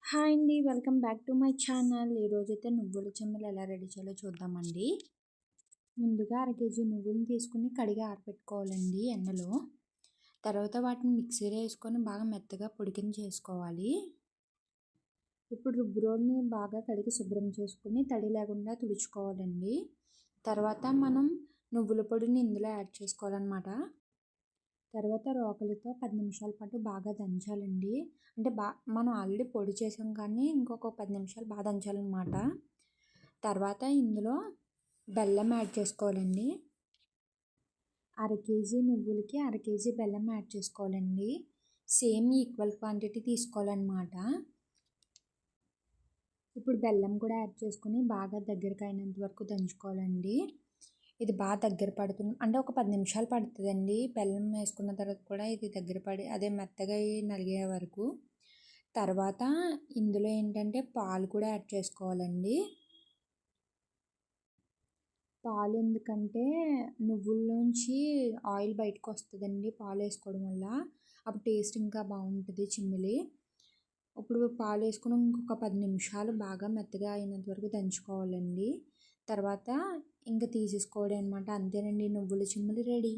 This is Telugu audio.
హాయ్ అండి. Welcome back to my channel. ఈరోజైతే నువ్వుల చెమ్మలు ఎలా రెడీ చేయాలో చూద్దామండి. ముందుగా అరకేజీ నువ్వులను తీసుకుని కడిగి ఆరబెట్టుకోవాలండి ఎండలో. తర్వాత వాటిని మిక్సీలో వేసుకొని బాగా మెత్తగా పొడి కింద చేసుకోవాలి. ఇప్పుడు రుబ్బు రోలుని బాగా కడిగి శుభ్రం చేసుకుని తడి లేకుండా తుడుచుకోవాలండి. తర్వాత మనం నువ్వుల పొడిని ఇందులో యాడ్ చేసుకోవాలన్నమాట. తర్వాత రోకలితో 10 నిమిషాల పాటు బాగా దంచాలండి. అంటే మనం ఆల్రెడీ పొడి చేసాం కానీ ఇంకొక 10 నిమిషాలు బాగా దంచాలన్నమాట. తర్వాత ఇందులో బెల్లం యాడ్ చేసుకోవాలండి. కేజీ నువ్వులకి కేజీ బెల్లం యాడ్ చేసుకోవాలండి. సేమ్ ఈక్వల్ క్వాంటిటీ తీసుకోవాలన్నమాట. ఇప్పుడు బెల్లం కూడా యాడ్ చేసుకుని బాగా దగ్గరికి అయినంత వరకు దంచుకోవాలండి. ఇది బాగా దగ్గర పడుతుంది అంటే ఒక 10 నిమిషాలు పడుతుందండి. బెల్లం వేసుకున్న తర్వాత కూడా ఇది దగ్గర పడి అదే మెత్తగా నలిగే వరకు. తర్వాత ఇందులో ఏంటంటే పాలు కూడా యాడ్ చేసుకోవాలండి. పాలు ఎందుకంటే నువ్వుల్లోంచి ఆయిల్ బయటకు వస్తుందండి పాలు వేసుకోవడం వల్ల. అప్పుడు టేస్ట్ ఇంకా బాగుంటుంది చిమ్మిలి. ఇప్పుడు పాలు వేసుకుని ఇంకొక 10 నిమిషాలు బాగా మెత్తగా అయినంత వరకు దంచుకోవాలండి. తర్వాత ఇంకా తీసేసుకోవడం అనమాట. అంతేనండి, నువ్వుల చిమ్మిలి రెడీ.